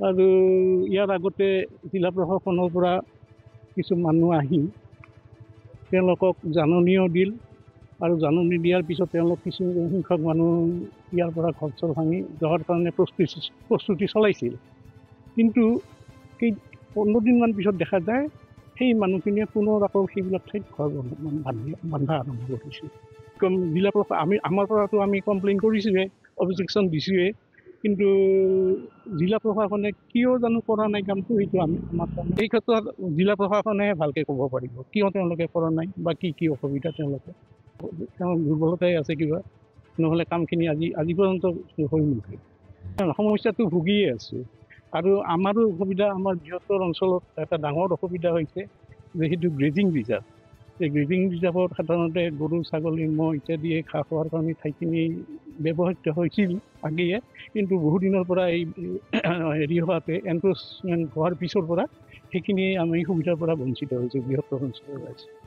আৰু ইয়াৰ আগতে জিলা প্ৰশাসনৰ পৰা কিছু মানুহ আহি তেওঁলোকক জাননীও দিল আৰু জাননী দিয়াৰ পিছত তেওঁলোক কিছু সংখ্যক মানুহ ইয়াৰ পৰা ঘৰ চৰ ভাঙি যোৱাৰ কাৰণে প্ৰস্তুতি চলাইছিল। কিন্তু সেই 15 দিনমান পিছত দেখা যায় সেই মানুহখিনিয়ে পুনৰ আকৌ সেইবিলাক ঠাইত ঘৰ বন্ধা আৰম্ভ কৰিছিল। জিলা প্ৰশাসন আমাৰ পৰাতো আমি কমপ্লেইন কৰিছোঁৱে, অবজেকশ্যন দিছোঁৱে, কিন্তু জিলা প্ৰশাসনে কিয় জানো কৰা নাই কামটো, সেইটো আমাৰ এই ক্ষেত্ৰত জিলা প্ৰশাসনে ভালকৈ ক'ব পাৰিব কিয় তেওঁলোকে কৰা নাই বা কি অসুবিধা তেওঁলোকৰ দুৰ্বলতাই আছে কিবা, নহ'লে কামখিনি আজি পৰ্যন্ত হৈ নুঠে। সমস্যাটো ভুগিয়ে আছোঁ আৰু আমাৰো অসুবিধা, আমাৰ বৃহত্তৰ অঞ্চলত এটা ডাঙৰ অসুবিধা হৈছে যে সেইটো গ্ৰেজিং ৰিজাৰ্ভ। এই গ্ৰেজিং ৰিজাৰ্ভত সাধাৰণতে গৰু ছাগলী ম'হ ইত্যাদিয়ে ঘাঁহ খোৱাৰ কাৰণে ঠাইখিনি ব্যৱহৃত হৈছিল আগেয়ে, কিন্তু বহুদিনৰ পৰা এই হেৰি হোৱাতে এনক্ৰচমেণ্ট হোৱাৰ পিছৰ পৰা সেইখিনি আমি সুবিধাৰ পৰা বঞ্চিত হৈছোঁ বৃহত্তৰ অঞ্চলৰ ৰাইজ।